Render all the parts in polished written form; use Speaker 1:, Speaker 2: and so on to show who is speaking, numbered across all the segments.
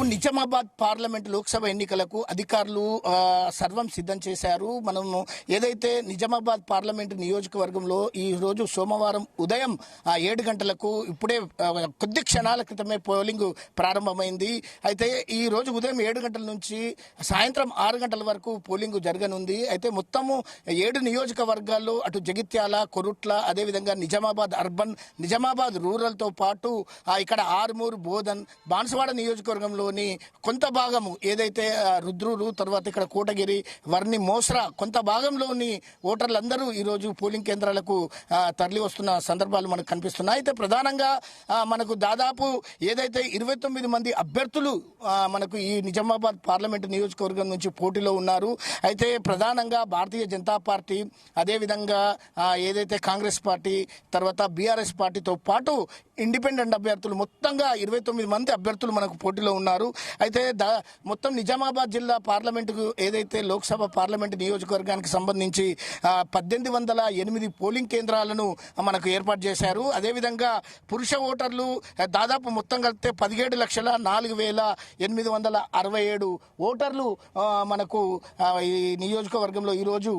Speaker 1: Nizamabad parliament Lok Sabha ఎన్నికలకు అధికారులు సర్వం సిద్ధం చేశారు. మనము ఏదైతే నిజామాబాద్ పార్లమెంట్ నియోజకవర్గంలో ఈ రోజు సోమవారం ఉదయం 7 గంటలకు ఇప్పుడే కొద్ది క్షణాల క్రితమే పోలింగ్ ప్రారంభమైంది. అయితే ఈ రోజు ఉదయం 7 గంటల నుంచి సాయంత్రం 6 గంటల వరకు పోలింగ్ జరగనుంది. అయితే మొత్తము 7 నియోజకవర్గాల్లో అటు జగిత్యాల, కొరుట్ల, అదేవిధంగా నిజామాబాద్ అర్బన్, నిజామాబాద్ రూరల్తో పాటు ఇక్కడ ఆర్మూర్, బోధన్, బాన్సువాడ నియోజకవర్గంలోని కొంత భాగము ఏదైతే రుద్రూరు, తర్వాత ఇక్కడ కోటగిరి, వర్ని, మోస్రా కొంత భాగంలోని ఓటర్లందరూ ఈరోజు పోలింగ్ కేంద్రాలకు తరలి వస్తున్న సందర్భాలు మనకు కనిపిస్తున్నాయి. అయితే ప్రధానంగా మనకు దాదాపు ఏదైతే 29 మంది అభ్యర్థులు మనకు ఈ నిజామాబాద్ పార్లమెంటు నియోజకవర్గం నుంచి పోటీలో ఉన్నారు. అయితే ప్రధానంగా భారతీయ జనతా పార్టీ, అదేవిధంగా ఏదైతే కాంగ్రెస్ పార్టీ, తర్వాత బీఆర్ఎస్ పార్టీతో పాటు ఇండిపెండెంట్ అభ్యర్థులు మొత్తంగా 29 మంది అభ్యర్థులు మనకు పోటీలో ఉన్నారు. అయితే మొత్తం నిజామాబాద్ జిల్లా పార్లమెంటుకు ఏదైతే లోక్సభ పార్లమెంటు నియోజకవర్గానికి సంబంధించి 1808 పోలింగ్ కేంద్రాలను మనకు ఏర్పాటు చేశారు. అదేవిధంగా పురుష ఓటర్లు దాదాపు మొత్తం కలిపితే 17,04,867 ఓటర్లు మనకు ఈ నియోజకవర్గంలో ఈరోజు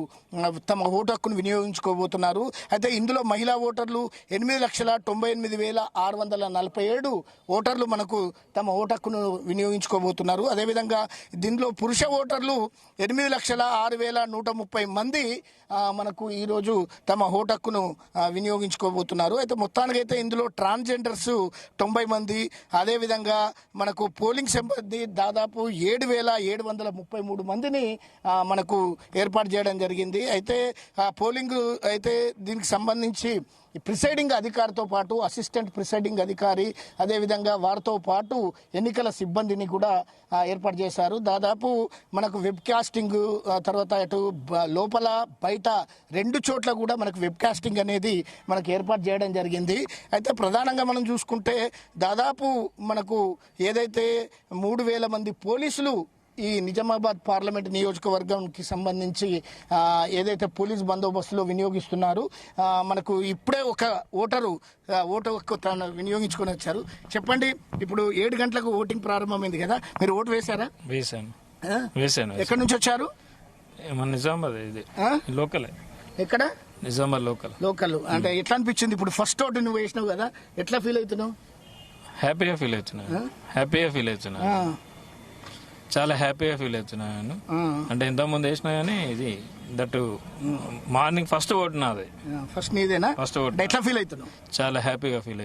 Speaker 1: తమ ఓటు హక్కును వినియోగించుకోబోతున్నారు. అయితే ఇందులో మహిళా ఓటర్లు 8,98,647 ఓటర్లు మనకు తమ ఓటు హక్కును వినియోగించుకోబోతున్నారు. అదేవిధంగా దీనిలో పురుష ఓటర్లు 8,06,130 మంది మనకు ఈరోజు తమ ఓటు హక్కును వినియోగించుకోబోతున్నారు. అయితే మొత్తానికైతే ఇందులో ట్రాన్స్జెండర్స్ 90 మంది, అదేవిధంగా మనకు పోలింగ్ సిబ్బంది దాదాపు 7,733 మందిని మనకు ఏర్పాటు చేయడం జరిగింది. అయితే పోలింగ్ అయితే దీనికి సంబంధించి ప్రిసైడింగ్ అధికారితో పాటు అసిస్టెంట్ ప్రిసైడింగ్ అధికారి, అదేవిధంగా వారితో పాటు ఎన్నికల సిబ్బందిని కూడా ఏర్పాటు చేశారు. దాదాపు మనకు వెబ్ కాస్టింగ్, తర్వాత అటు లోపల బయట 2 చోట్ల కూడా మనకు వెబ్ కాస్టింగ్ అనేది మనకు ఏర్పాటు చేయడం జరిగింది. అయితే ప్రధానంగా మనం చూసుకుంటే దాదాపు మనకు ఏదైతే 3,000 మంది పోలీసులు ఈ నిజామాబాద్ పార్లమెంట్ నియోజకవర్గానికి సంబంధించి ఏదైతే పోలీస్ బందోబస్తులో వినియోగిస్తున్నారు. మనకు ఇప్పుడే ఒక ఓటరు ఓటు హక్కు తను వినియోగించుకొని వచ్చారు. చెప్పండి, ఇప్పుడు 7 గంటలకు ఓటింగ్ ప్రారంభమైంది కదా, మీరు ఓటు వేశారా?
Speaker 2: వేశాను.
Speaker 1: ఎక్కడి నుంచి వచ్చారు?
Speaker 2: నిజామాబాద్. ఇది లోకల్.
Speaker 1: ఎక్కడ?
Speaker 2: నిజామాబాద్
Speaker 1: లోకల్. అంటే ఎట్లా అనిపించింది? ఇప్పుడు ఫస్ట్ ఓటు నువ్వు వేసినావు కదా, ఎట్లా ఫీల్ అవుతున్నావు?
Speaker 2: హ్యాపీగా ఫీల్ అవుతున్నా. చాలా హ్యాపీగా ఫీల్ అవుతున్నాను. అంటే ఇంతకుముందు వేసినా కానీ ఇది దట్ మార్నింగ్ ఫస్ట్ ఓటు నాది.
Speaker 1: ఫస్ట్ నీదేనా?
Speaker 2: First vote.
Speaker 1: ఎట్లా ఫీల్ అవుతున్నావు?
Speaker 2: చాలా హ్యాపీగా ఫీల్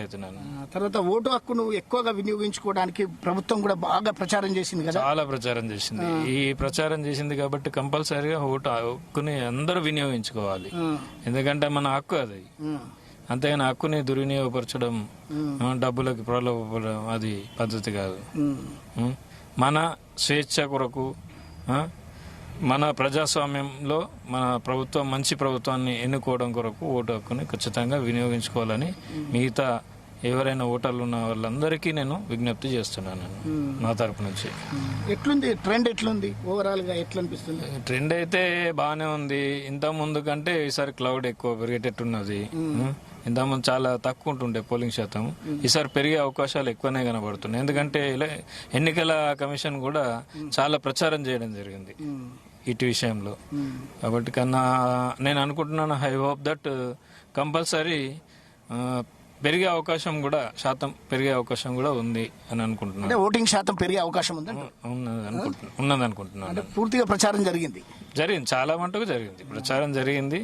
Speaker 2: అవుతున్నాను.
Speaker 1: తర్వాత ఓటు హక్కు నువ్వు ఎక్కువగా వినియోగించుకోవడానికి ప్రభుత్వం కూడా బాగా ప్రచారం చేసింది కదా?
Speaker 2: చాలా ప్రచారం చేసింది. ఈ ప్రచారం చేసింది కాబట్టి కంపల్సరీగా ఓటు హక్కుని అందరూ వినియోగించుకోవాలి. ఎందుకంటే మన హక్కు అది. అంతేగాని హక్కుని దుర్వినియోగపరచడం, డబ్బులకి ప్రలోభపడడం అది పద్ధతి కాదు. మన స్వేచ్ఛ కొరకు, మన ప్రజాస్వామ్యంలో మన ప్రభుత్వం మంచి ప్రభుత్వాన్ని ఎన్నుకోవడం కొరకు ఓటు హక్కుని ఖచ్చితంగా వినియోగించుకోవాలని మిగతా ఎవరైనా ఓటర్లు ఉన్న వాళ్ళందరికీ నేను విజ్ఞప్తి చేస్తున్నాను నా తరపు నుంచి.
Speaker 1: ఎట్లుంది ట్రెండ్? ఎట్లుంది ఓవరాల్ గా? ఎట్లా అనిపిస్తుంది?
Speaker 2: ట్రెండ్ అయితే బాగానే ఉంది. ఇంత ముందు కంటే ఈసారి క్లౌడ్ ఎక్కువ పెరిగేటట్టున్నది. ఇంతకుముందు చాలా తక్కువ ఉంటుండే పోలింగ్ శాతం. ఈసారి పెరిగే అవకాశాలు ఎక్కువనే కనబడుతున్నాయి. ఎందుకంటే ఎన్నికల కమిషన్ కూడా చాలా ప్రచారం చేయడం జరిగింది ఇటు విషయంలో. కాబట్టి కన్నా నేను అనుకుంటున్నాను, ఐ హోప్ దట్ కంపల్సరీ పెరిగే అవకాశం కూడా, శాతం పెరిగే అవకాశం కూడా ఉంది అని అనుకుంటున్నాను.
Speaker 1: ఓటింగ్ శాతం పెరిగే అవకాశం
Speaker 2: ఉన్నది అనుకుంటున్నాను.
Speaker 1: పూర్తిగా ప్రచారం జరిగింది.
Speaker 2: చాలా మటుకు జరిగింది, ప్రచారం జరిగింది.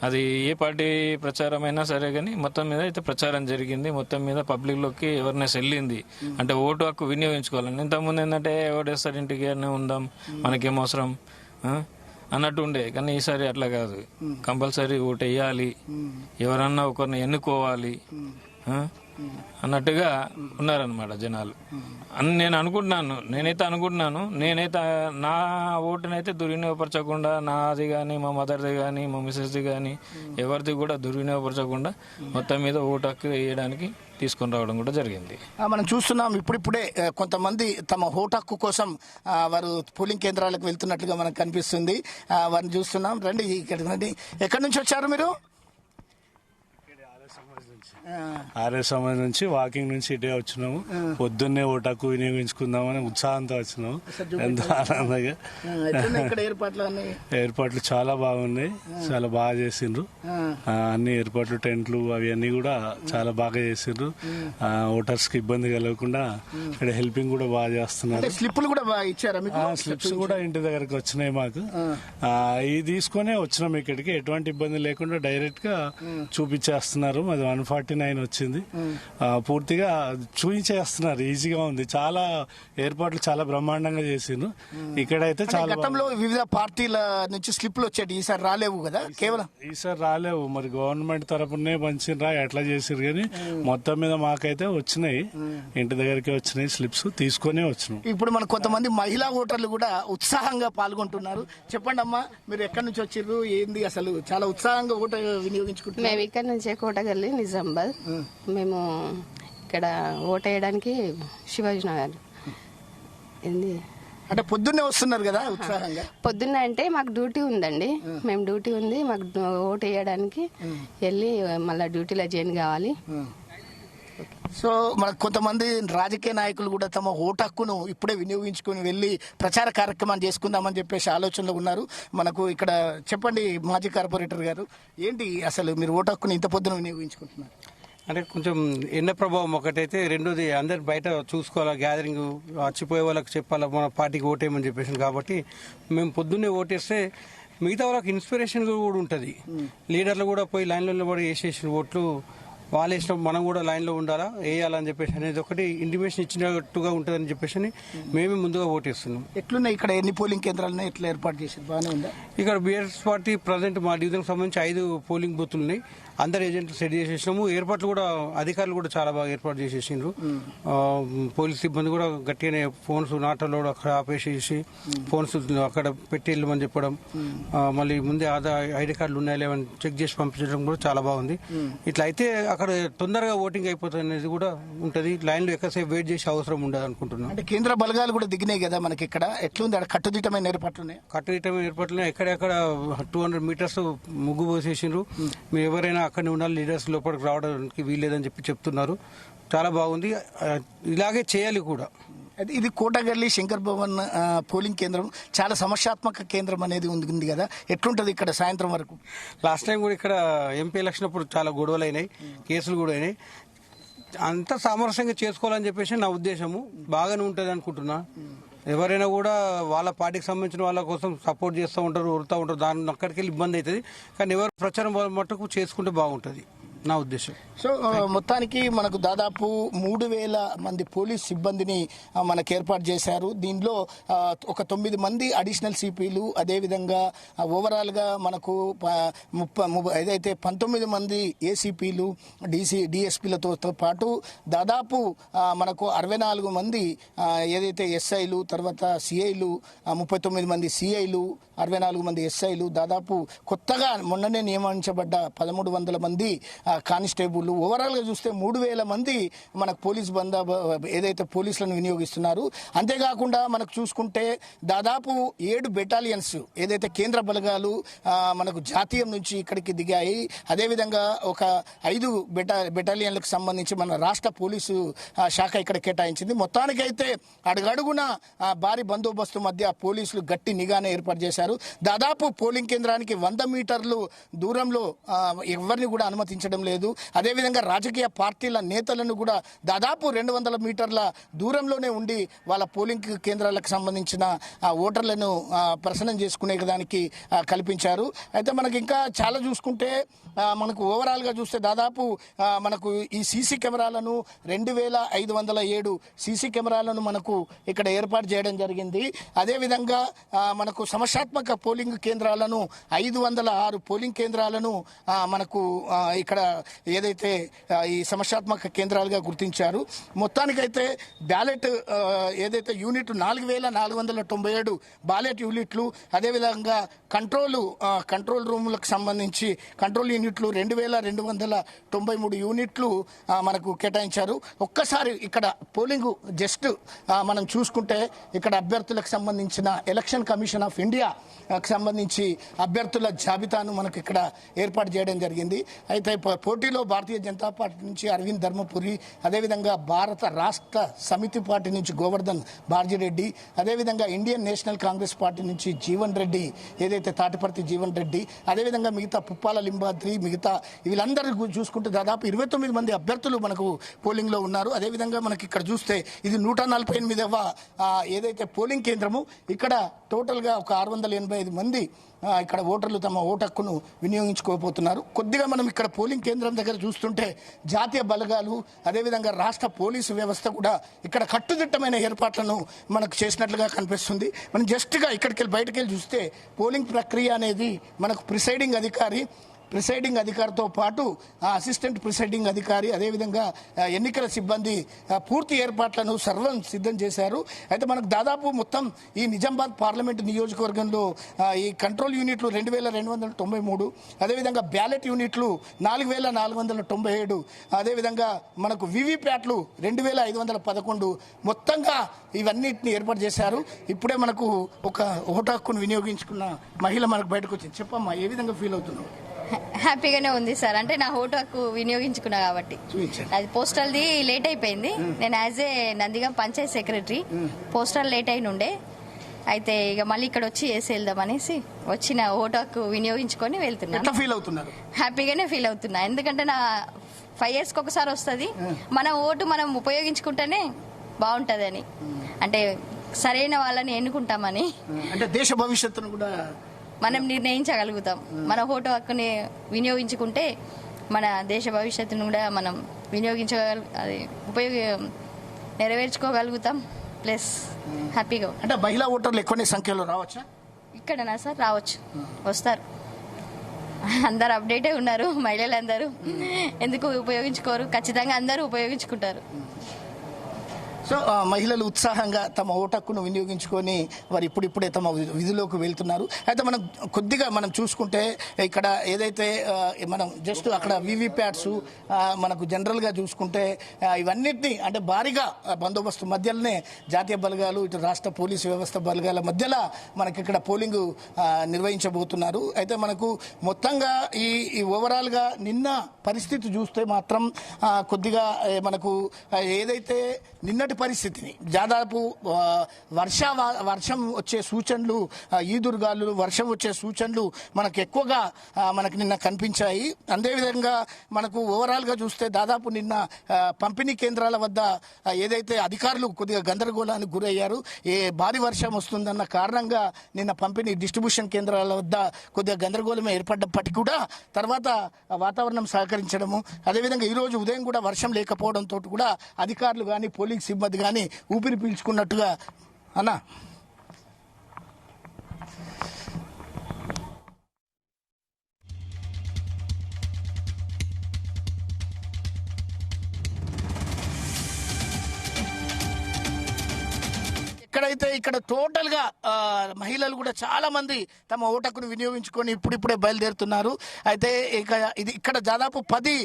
Speaker 2: అది ఏ పార్టీ ప్రచారం అయినా సరే కానీ మొత్తం మీద అయితే ప్రచారం జరిగింది. మొత్తం మీద పబ్లిక్ లోకి అవేర్నెస్ వెళ్ళింది. అంటే ఓటు హక్కు వినియోగించుకోవాలని. ఇంతకుముందు ఏంటంటే ఓటేస్తారు ఇంటికి ఉందాం, మనకేం అవసరం అన్నట్టు ఉండే. కానీ ఈసారి అట్లా కాదు, కంపల్సరీ ఓటు వేయాలి, ఎవరన్నా ఒకరిని ఎన్నుకోవాలి అన్నట్టుగా ఉన్నారనమాట జనాలు అని నేను అనుకుంటున్నాను. నేనైతే నా ఓటునైతే దుర్వినియోగపరచకుండా, నాది కానీ, మా మదర్ది కానీ, మా మిసెస్ది కానీ ఎవరిది కూడా దుర్వినియోగపరచకుండా మొత్తం మీద ఓటు హక్కు వేయడానికి తీసుకొని రావడం కూడా జరిగింది.
Speaker 1: మనం చూస్తున్నాం ఇప్పుడిప్పుడే కొంతమంది తమ ఓటు హక్కు కోసం వారు పోలింగ్ కేంద్రాలకు వెళ్తున్నట్లుగా మనకు కనిపిస్తుంది. వారిని చూస్తున్నాం. రండి, ఇక్కడికి రండి. ఎక్కడి నుంచి వచ్చారు మీరు?
Speaker 3: ఆర్ఎస్ సమాజ్ నుంచి వాకింగ్ నుంచి ఇటే వచ్చినాము. పొద్దున్నే ఓటాకు వినియోగించుకుందామని ఉత్సాహంతో వచ్చినాము. ఎంతో ఆనందంగా. ఏర్పాట్లు చాలా బాగున్నాయి, చాలా బాగా చేసిండ్రు. అన్ని ఏర్పాట్లు, టెంట్లు అవి అన్ని కూడా చాలా బాగా చేసిండ్రు. ఓటర్స్ కి ఇబ్బంది కలగకుండా ఇక్కడ హెల్పింగ్ కూడా బాగా చేస్తున్నారు.
Speaker 1: స్లిప్లు కూడా ఇచ్చారా?
Speaker 3: స్లిప్స్ కూడా ఇంటి దగ్గరకు వచ్చినాయి మాకు. ఇది తీసుకునే వచ్చినాం ఇక్కడికి. ఎటువంటి ఇబ్బంది లేకుండా డైరెక్ట్ గా చూపించేస్తున్నారు. మాది 149 వచ్చింది. పూర్తిగా చూపించేస్తున్నారు. ఈజీగా ఉంది. చాలా ఏర్పాట్లు చాలా బ్రహ్మాండంగా చేసిండ్రు. ఇక్కడైతే చాలా
Speaker 1: గతంలో వివిధ పార్టీల నుంచి స్లిప్లు వచ్చేటి, ఈసారి రాలేవు కదా? కేవలం
Speaker 3: ఈసారి రాలేవు. మరి గవర్నమెంట్ తరపునే పంచినరా ఎట్లా చేసారు కానీ మొత్తం మీద మాకైతే వచ్చినాయి. ఇంటి దగ్గరికి వచ్చినాయి స్లిప్స్, తీసుకునే వచ్చినాం.
Speaker 1: ఇప్పుడు మన కొంతమంది మహిళా ఓటర్లు కూడా ఉత్సాహంగా పాల్గొంటున్నారు. చెప్పండి అమ్మా, మీరు ఎక్కడి నుంచి వచ్చిర్రు, ఏంది అసలు? చాలా ఉత్సాహంగా ఓటు వినియోగించుకుంటున్నారు.
Speaker 4: మేము ఇక్కడ నుంచే కోటగల్లి నిజామాబాద్. మేము ఇక్కడ ఓటు వేయడానికి శివాజీ నగర్. ఏంది
Speaker 1: అంటే పొద్దున్నే వస్తున్నారు కదా ఉత్సాహంగా?
Speaker 4: పొద్దున్న అంటే మాకు డ్యూటీ ఉందండి. మేము డ్యూటీ ఉంది, మాకు ఓటు వేయడానికి వెళ్ళి మళ్ళీ డ్యూటీలో జాయిన్ కావాలి.
Speaker 1: సో మనకు కొంతమంది రాజకీయ నాయకులు కూడా తమ ఓటు హక్కును ఇప్పుడే వినియోగించుకుని వెళ్ళి ప్రచార కార్యక్రమాన్ని చేసుకుందామని చెప్పేసి ఆలోచనలో ఉన్నారు. మనకు ఇక్కడ చెప్పండి మాజీ కార్పొరేటర్ గారు, ఏంటి అసలు మీరు ఓటు హక్కును ఇంత పొద్దున వినియోగించుకుంటున్నారు?
Speaker 5: అంటే కొంచెం ఎండ ప్రభావం ఒకటైతే, రెండోది అందరు బయట చూసుకోవాలా, గ్యాదరింగ్ వచ్చిపోయే వాళ్ళకి చెప్పాలా మన పార్టీకి ఓటేయమని చెప్పేసి. కాబట్టి మేము పొద్దున్నే ఓటేస్తే మిగతా వాళ్ళకి ఇన్స్పిరేషన్ కూడా ఉంటుంది. లీడర్లు కూడా పోయి లైన్లలో కూడా వేసేసిన ఓట్లు వాళ్ళు వేసినప్పుడు మనం కూడా లైన్లో ఉండాలా, వేయాలని చెప్పేసి అనేది ఒకటి ఇంటిమేషన్ ఇచ్చినట్టుగా ఉంటుందని చెప్పేసి మేమే ముందుగా ఓటేస్తున్నాం.
Speaker 1: ఎట్లున్నాయి ఇక్కడ? ఎన్ని పోలింగ్ కేంద్రాలను ఎట్లా ఏర్పాటు చేసి బాగానే ఉందా?
Speaker 5: ఇక్కడ బీఆర్ఎస్ పార్టీ ప్రజెంట్ మా డివిజన్కి సంబంధించి 5 పోలింగ్ బూత్లు ఉన్నాయి. అందరు ఏజెంట్లు సెట్ చేసేసినాము. ఏర్పాట్లు కూడా అధికారులు కూడా చాలా బాగా ఏర్పాటు చేసేసిండ్రు. పోలీస్ సిబ్బంది కూడా గట్టిగానే ఫోన్స్ నాటలో అక్కడ ఆపేసేసి ఫోన్స్ అక్కడ పెట్టి వెళ్ళమని చెప్పడం, మళ్ళీ ముందే ఐడి కార్డులు ఉన్నాయా లేవని చెక్ చేసి పంపించడం కూడా చాలా బాగుంది. ఇట్లా అయితే అక్కడ తొందరగా ఓటింగ్ అయిపోతుంది అనేది కూడా ఉంటుంది. లైన్లో ఎక్కువసేపు వెయిట్ చేసే అవసరం ఉండదు అనుకుంటున్నాం.
Speaker 1: అంటే కేంద్ర బలగాలు కూడా దిగినాయి కదా మనకి ఇక్కడ. ఎట్లుంది అక్కడ? కట్టుదిట్టమైన ఏర్పాట్లు ఉన్నాయి.
Speaker 5: కట్టుదిట్టమైన ఏర్పాట్లు ఎక్కడెక్కడ 200 మీటర్స్ ముగ్గు పోసేసిండ్రు. మీరు ఎవరైనా అక్కడనే ఉండాలి, లీడర్స్ లోపలికి రావడానికి వీల్లేదని చెప్తున్నారు. చాలా బాగుంది. ఇలాగే చేయాలి కూడా.
Speaker 1: ఇది కోటగల్లి శంకర్ భవన్ పోలింగ్ కేంద్రం చాలా సమస్యాత్మక కేంద్రం అనేది ఉంది కదా, ఎట్లుంటది ఇక్కడ సాయంత్రం వరకు?
Speaker 5: లాస్ట్ టైం కూడా ఇక్కడ ఎంపీ ఎలక్షన్ అప్పుడు చాలా గొడవలు అయినాయి, కేసులు కూడా అయినాయి. అంతా సామరస్యంగా చేసుకోవాలని చెప్పేసి నా ఉద్దేశము. బాగానే ఉంటుంది అనుకుంటున్నా. ఎవరైనా కూడా వాళ్ళ పార్టీకి సంబంధించిన వాళ్ళ కోసం సపోర్ట్ చేస్తూ ఉంటారు, ఉరుతూ ఉంటారు. దాని అక్కడికి వెళ్ళి ఇబ్బంది అవుతుంది. కానీ ఎవరు ప్రచారం మట్టుకు చేసుకుంటే బాగుంటుంది నా ఉద్దేశం.
Speaker 1: సో మొత్తానికి మనకు దాదాపు 3000 మంది పోలీస్ సిబ్బందిని మనకు ఏర్పాటు చేశారు. దీనిలో ఒక 9 మంది అడిషనల్ సిపిలు, అదేవిధంగా ఓవరాల్గా మనకు ఏదైతే 19 మంది ఏసీపీలు, డిఎస్పీలతో పాటు దాదాపు మనకు 64 మంది ఏదైతే ఎస్ఐలు, తర్వాత సిఐలు, 39 మంది సిఐలు, 64 మంది ఎస్ఐలు, దాదాపు కొత్తగా మొన్ననే నియమించబడ్డ 1300 మంది కానిస్టేబుల్. ఓవరాల్గా చూస్తే 3000 మంది మనకు పోలీస్ ఏదైతే పోలీసులను వినియోగిస్తున్నారు. అంతేకాకుండా మనకు చూసుకుంటే దాదాపు 7 బెటాలియన్స్ ఏదైతే కేంద్ర బలగాలు మనకు జాతీయం నుంచి ఇక్కడికి దిగాయి. అదేవిధంగా ఒక 5 బెటాలియన్లకు సంబంధించి మన రాష్ట్ర పోలీసు శాఖ ఇక్కడ కేటాయించింది. మొత్తానికైతే అడుగడుగున భారీ బందోబస్తు మధ్య పోలీసులు గట్టి నిఘానే ఏర్పాటు చేశారు. దాదాపు పోలింగ్ కేంద్రానికి 100 మీటర్లు దూరంలో ఎవరిని కూడా అనుమతించడం లేదు. అదేవిధంగా రాజకీయ పార్టీల నేతలను కూడా దాదాపు 200 మీటర్ల దూరంలోనే ఉండి వాళ్ళ పోలింగ్ కేంద్రాలకు సంబంధించిన ఓటర్లను ప్రసన్నం చేసుకునే దానికి కల్పించారు. అయితే మనకి ఇంకా చాలా చూసుకుంటే మనకు ఓవరాల్గా చూస్తే దాదాపు మనకు ఈ సీసీ కెమెరాలను 2507 సీసీ కెమెరాలను మనకు ఇక్కడ ఏర్పాటు చేయడం జరిగింది. అదేవిధంగా మనకు సమస్యాత్మక పోలింగ్ కేంద్రాలను 506 పోలింగ్ కేంద్రాలను మనకు ఇక్కడ ఏదైతే ఈ సమస్యాత్మక కేంద్రాలుగా గుర్తించారు. మొత్తానికైతే బ్యాలెట్ ఏదైతే యూనిట్ 4497 బ్యాలెట్ యూనిట్లు, అదేవిధంగా కంట్రోల్ రూములకు సంబంధించి కంట్రోల్ యూనిట్లు 2293 యూనిట్లు మనకు కేటాయించారు. ఒక్కసారి ఇక్కడ పోలింగ్ జస్ట్ మనం చూసుకుంటే ఇక్కడ అభ్యర్థులకు సంబంధించిన ఎలక్షన్ కమిషన్ ఆఫ్ ఇండియా సంబంధించి అభ్యర్థుల జాబితాను మనకు ఇక్కడ ఏర్పాటు చేయడం జరిగింది. అయితే పోటీలో భారతీయ జనతా పార్టీ నుంచి అరవింద్ ధర్మపురి, అదేవిధంగా భారత రాష్ట్ర సమితి పార్టీ నుంచి గోవర్ధన్ బార్జిరెడ్డి, అదేవిధంగా ఇండియన్ నేషనల్ కాంగ్రెస్ పార్టీ నుంచి జీవన్ రెడ్డి, ఏదైతే తాటిపర్తి జీవన్ రెడ్డి, అదేవిధంగా మిగతా పుప్పాల లింబాద్రి, మిగతా వీళ్ళందరూ చూసుకుంటే దాదాపు 29 మంది అభ్యర్థులు మనకు పోలింగ్లో ఉన్నారు. అదేవిధంగా మనకి ఇక్కడ చూస్తే ఇది 148వ ఏదైతే పోలింగ్ కేంద్రము. ఇక్కడ టోటల్గా ఒక 685 మంది ఇక్కడ ఓటర్లు తమ ఓటు హక్కును వినియోగించుకోబోతున్నారు. కొద్దిగా మనం ఇక్కడ పోలింగ్ కేంద్రం దగ్గర చూస్తుంటే జాతీయ బలగాలు, అదేవిధంగా రాష్ట్ర పోలీసు వ్యవస్థ కూడా ఇక్కడ కట్టుదిట్టమైన ఏర్పాట్లను మనకు చేసినట్లుగా కనిపిస్తుంది. మనం జస్ట్గా ఇక్కడికి వెళ్ళి బయటకు వెళ్ళి చూస్తే పోలింగ్ ప్రక్రియ అనేది మనకు ప్రిసైడింగ్ అధికారితో పాటు అసిస్టెంట్ ప్రిసైడింగ్ అధికారి, అదేవిధంగా ఎన్నికల సిబ్బంది పూర్తి ఏర్పాట్లను సర్వం సిద్ధం చేశారు. అయితే మనకు దాదాపు మొత్తం ఈ నిజామాబాద్ పార్లమెంటు నియోజకవర్గంలో ఈ కంట్రోల్ యూనిట్లు 2293, అదేవిధంగా బ్యాలెట్ యూనిట్లు 4497, అదేవిధంగా మనకు వివిప్యాట్లు 2511, మొత్తంగా ఇవన్నిటిని ఏర్పాటు చేశారు. ఇప్పుడే మనకు ఒక ఓటు హక్కును వినియోగించుకున్న మహిళ మనకు బయటకు వచ్చింది. చెప్పమ్మా, ఏ విధంగా ఫీల్ అవుతున్నావు?
Speaker 6: హ్యాపీగానే ఉంది సార్. అంటే నా ఓటు హక్కు వినియోగించుకున్నా కాబట్టి. అది పోస్టల్ది లేట్ అయిపోయింది. నేను as a Nandigam Panchayat secretary, postal late అయిన ఉండే. అయితే ఇక మళ్ళీ ఇక్కడ వచ్చి వేసి వెళ్దాం అనేసి వచ్చిన ఓటు హక్కు వినియోగించుకొని వెళ్తున్నాను.
Speaker 1: ఫీల్ అవుతున్నారు?
Speaker 6: హ్యాపీగానే ఫీల్ అవుతున్నా. ఎందుకంటే నా 5 yearsకి ఒకసారి వస్తుంది. మన ఓటు మనం ఉపయోగించుకుంటేనే బాగుంటుందని, అంటే సరైన వాళ్ళని ఎన్నుకుంటామని,
Speaker 1: అంటే దేశ భవిష్యత్తును కూడా
Speaker 6: మనం నిర్ణయించగలుగుతాం. మన ఓటు హక్కుని వినియోగించుకుంటే మన దేశ భవిష్యత్తును కూడా మనం నెరవేర్చుకోగలుగుతాం. ప్లస్ హ్యాపీగా.
Speaker 1: అంటే మహిళా ఓటర్లు ఎక్కువ సంఖ్యలో రావచ్చా
Speaker 6: ఇక్కడనా సార్? రావచ్చు, వస్తారు. అందరు అప్డేటే ఉన్నారు మహిళలందరూ. ఎందుకు ఉపయోగించుకోరు? ఖచ్చితంగా అందరూ ఉపయోగించుకుంటారు.
Speaker 1: సో మహిళలు ఉత్సాహంగా తమ ఓటు హక్కును వినియోగించుకొని వారు ఇప్పుడిప్పుడే తమ విధిలోకి వెళ్తున్నారు. అయితే మనం చూసుకుంటే ఇక్కడ ఏదైతే మనం జస్ట్ అక్కడ వివిప్యాట్స్ మనకు జనరల్గా చూసుకుంటే ఇవన్నిటినీ అంటే భారీగా బందోబస్తు మధ్యలోనే జాతీయ బలగాలు, ఇటు రాష్ట్ర పోలీసు వ్యవస్థ బలగాల మధ్యలో మనకి ఇక్కడ పోలింగ్ నిర్వహించబోతున్నారు. అయితే మనకు మొత్తంగా ఈ ఓవరాల్గా నిన్న పరిస్థితి చూస్తే మాత్రం కొద్దిగా మనకు ఏదైతే నిన్నటి పరిస్థితిని దాదాపు వర్షం వచ్చే సూచనలు, ఈదురుగాలు వర్షం వచ్చే సూచనలు మనకు ఎక్కువగా మనకు నిన్న కనిపించాయి. అదేవిధంగా మనకు ఓవరాల్గా చూస్తే దాదాపు నిన్న పంపిణీ కేంద్రాల వద్ద ఏదైతే అధికారులు కొద్దిగా గందరగోళానికి గురయ్యారు. భారీ వర్షం వస్తుందన్న కారణంగా నిన్న పంపిణీ డిస్ట్రిబ్యూషన్ కేంద్రాల వద్ద కొద్దిగా గందరగోళం ఏర్పడ్డప్పటికీ కూడా తర్వాత వాతావరణం సహకరించడము, అదేవిధంగా ఈరోజు ఉదయం కూడా వర్షం లేకపోవడంతో కూడా అధికారులు కానీ పోలీస్ సిబ్బంది కానీ ఊపిరి పీల్చుకున్నట్టుగా అన్నా. ఇక్కడ టోటల్ గా మహిళలు కూడా చాలా మంది తమ ఓటు హక్కును వినియోగించుకొని ఇప్పుడిప్పుడే బయలుదేరుతున్నారు. అయితే ఇక్కడ దాదాపు 10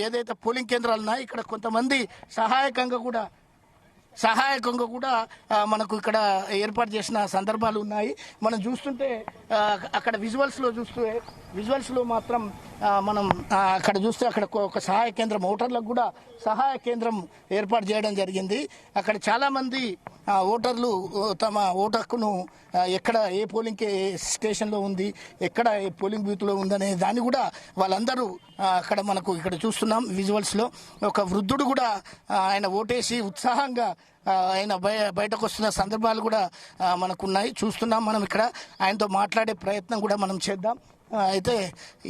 Speaker 1: ఏదైతే పోలింగ్ కేంద్రాలు ఉన్నాయో ఇక్కడ కొంతమంది సహాయకంగా కూడా మనకు ఇక్కడ ఏర్పాటు చేసిన సందర్భాలు ఉన్నాయి. మనం చూస్తుంటే అక్కడ విజువల్స్లో మాత్రం మనం అక్కడ చూస్తే అక్కడ ఒక సహాయ కేంద్రం, ఓటర్లకు కూడా సహాయ కేంద్రం ఏర్పాటు చేయడం జరిగింది. అక్కడ చాలామంది ఓటర్లు తమ ఓటు హక్కును ఎక్కడ ఏ పోలింగ్ స్టేషన్లో ఉంది, ఎక్కడ ఏ పోలింగ్ బూత్లో ఉందనే దాన్ని కూడా వాళ్ళందరూ అక్కడ మనకు ఇక్కడ చూస్తున్నాం విజువల్స్లో. ఒక వృద్ధుడు కూడా ఆయన ఓటేసి ఉత్సాహంగా ఆయన బయటకు వస్తున్న సందర్భాలు కూడా మనకున్నాయి, చూస్తున్నాం. మనం ఇక్కడ ఆయనతో మాట్లాడే ప్రయత్నం కూడా మనం చేద్దాం. అయితే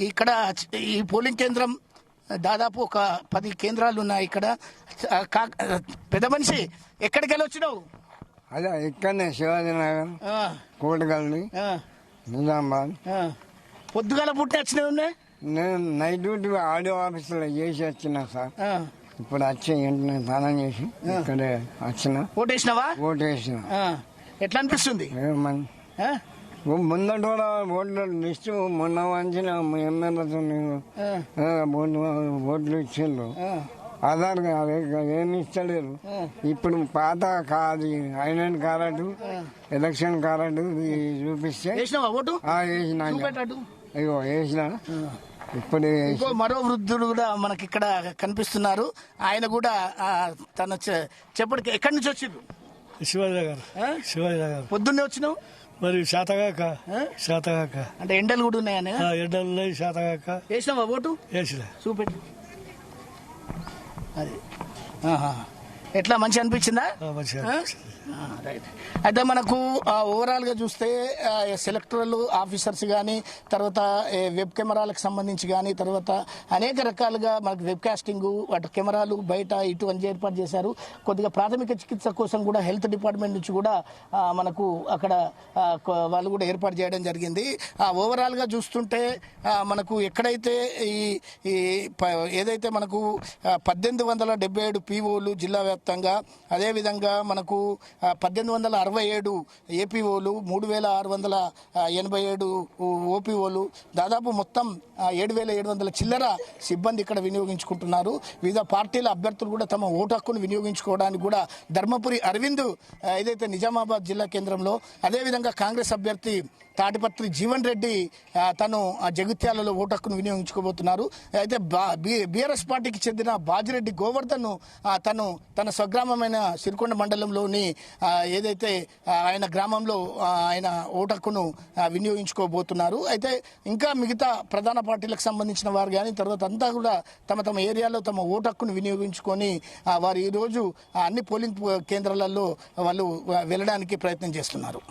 Speaker 1: ఇక్కడ ఈ పోలింగ్ కేంద్రం దాదాపు ఒక 10 కేంద్రాలు ఉన్నాయి ఇక్కడ. పెద్ద మనిషి, ఎక్కడికి వెళ్ళి వచ్చినావు?
Speaker 7: అదే ఇక్కడనే శివాజీ నగర్, కోటగల్లి, నిజామాబాద్.
Speaker 1: పొద్దుగాల పుట్టి వచ్చినవి ఉన్నాయి.
Speaker 7: నేను నైట్ డ్యూటీ ఆడియో ఆఫీసులో చేసి వచ్చినా సార్. ఇప్పుడు వచ్చి ఇంటిని స్నానం చేసి ఇక్కడే వచ్చిన.
Speaker 1: ఓటేసినావా?
Speaker 7: ఓటేసిన.
Speaker 1: ఎట్లా అనిపిస్తుంది?
Speaker 7: ముందట కూడా ఓట్ల లిస్టు మొన్న వంచిన ఎమ్మెల్యేతో ఓట్లు ఇచ్చిండ్రు. ఆధార్ ఏమి ఇస్తలేరు. ఇప్పుడు పాత ఐడెంటి కార్డు, ఎలక్షన్ కార్డు చూపిస్తే
Speaker 1: వేసినావా ఓటు?
Speaker 7: వేసిన.
Speaker 1: చూపెట్టాడు.
Speaker 7: అయ్యో వేసిన. ఇప్పుడు
Speaker 1: ఇంకో మరో వృద్ధుడు కూడా మనకి ఇక్కడ కనిపిస్తున్నారు. ఆయన కూడా తన చెప్పడికి ఎక్కడి నుంచి వచ్చిండు?
Speaker 3: శివాజీ గారు. శివాజీ గారు
Speaker 1: పొద్దున్నే వచ్చినావు
Speaker 3: మరి శాతగాక
Speaker 1: అంటే ఎండలు కూడా ఉన్నాయని
Speaker 3: ఎండలు శాతగాక
Speaker 1: వేసినావా ఓటు?
Speaker 3: వేసిన.
Speaker 1: చూపెట్టు. అది ఎట్లా మంచి అనిపించిందా? రైట్. అయితే మనకు ఓవరాల్ గా చూస్తే సెలెక్టర్లు ఆఫీసర్స్ కానీ, తర్వాత వెబ్ కెమెరాలకు సంబంధించి కానీ, తర్వాత అనేక రకాలుగా మనకు వెబ్ కాస్టింగ్, వాటి కెమెరాలు బయట ఇటు అన్ని ఏర్పాటు చేశారు. కొద్దిగా ప్రాథమిక చికిత్స కోసం కూడా హెల్త్ డిపార్ట్మెంట్ నుంచి కూడా మనకు అక్కడ వాళ్ళు కూడా ఏర్పాటు చేయడం జరిగింది. ఓవరాల్ గా చూస్తుంటే మనకు ఎక్కడైతే ఈ ఏదైతే మనకు 1877 పీఓలు జిల్లా వ్యాప్తంగా, అదేవిధంగా మనకు 1867 ఏపీఓలు, 3687 ఓపీఓలు, దాదాపు మొత్తం 7700 చిల్లర సిబ్బంది ఇక్కడ వినియోగించుకుంటున్నారు. వివిధ పార్టీల అభ్యర్థులు కూడా తమ ఓటు హక్కును వినియోగించుకోవడానికి కూడా ధర్మపురి అరవింద్ ఏదైతే నిజామాబాద్ జిల్లా కేంద్రంలో, అదేవిధంగా కాంగ్రెస్ అభ్యర్థి తాటిపత్రి జీవన్ రెడ్డి తను జగిత్యాలలో ఓటు హక్కును వినియోగించుకోబోతున్నారు. అయితే బీఆర్ఎస్ పార్టీకి చెందిన బాజిరెడ్డి గోవర్ధన్ తను తన స్వగ్రామమైన సిరికొండ మండలంలోని ఏదైతే ఆయన గ్రామంలో ఆయన ఓటు హక్కును వినియోగించుకోబోతున్నారు. అయితే ఇంకా మిగతా ప్రధాన పార్టీలకు సంబంధించిన వారు కానీ తర్వాత అంతా కూడా తమ తమ ఏరియాలో తమ ఓటు హక్కును వినియోగించుకొని వారు ఈరోజు అన్ని పోలింగ్ కేంద్రాలలో వాళ్ళు వెళ్ళడానికి ప్రయత్నం చేస్తున్నారు.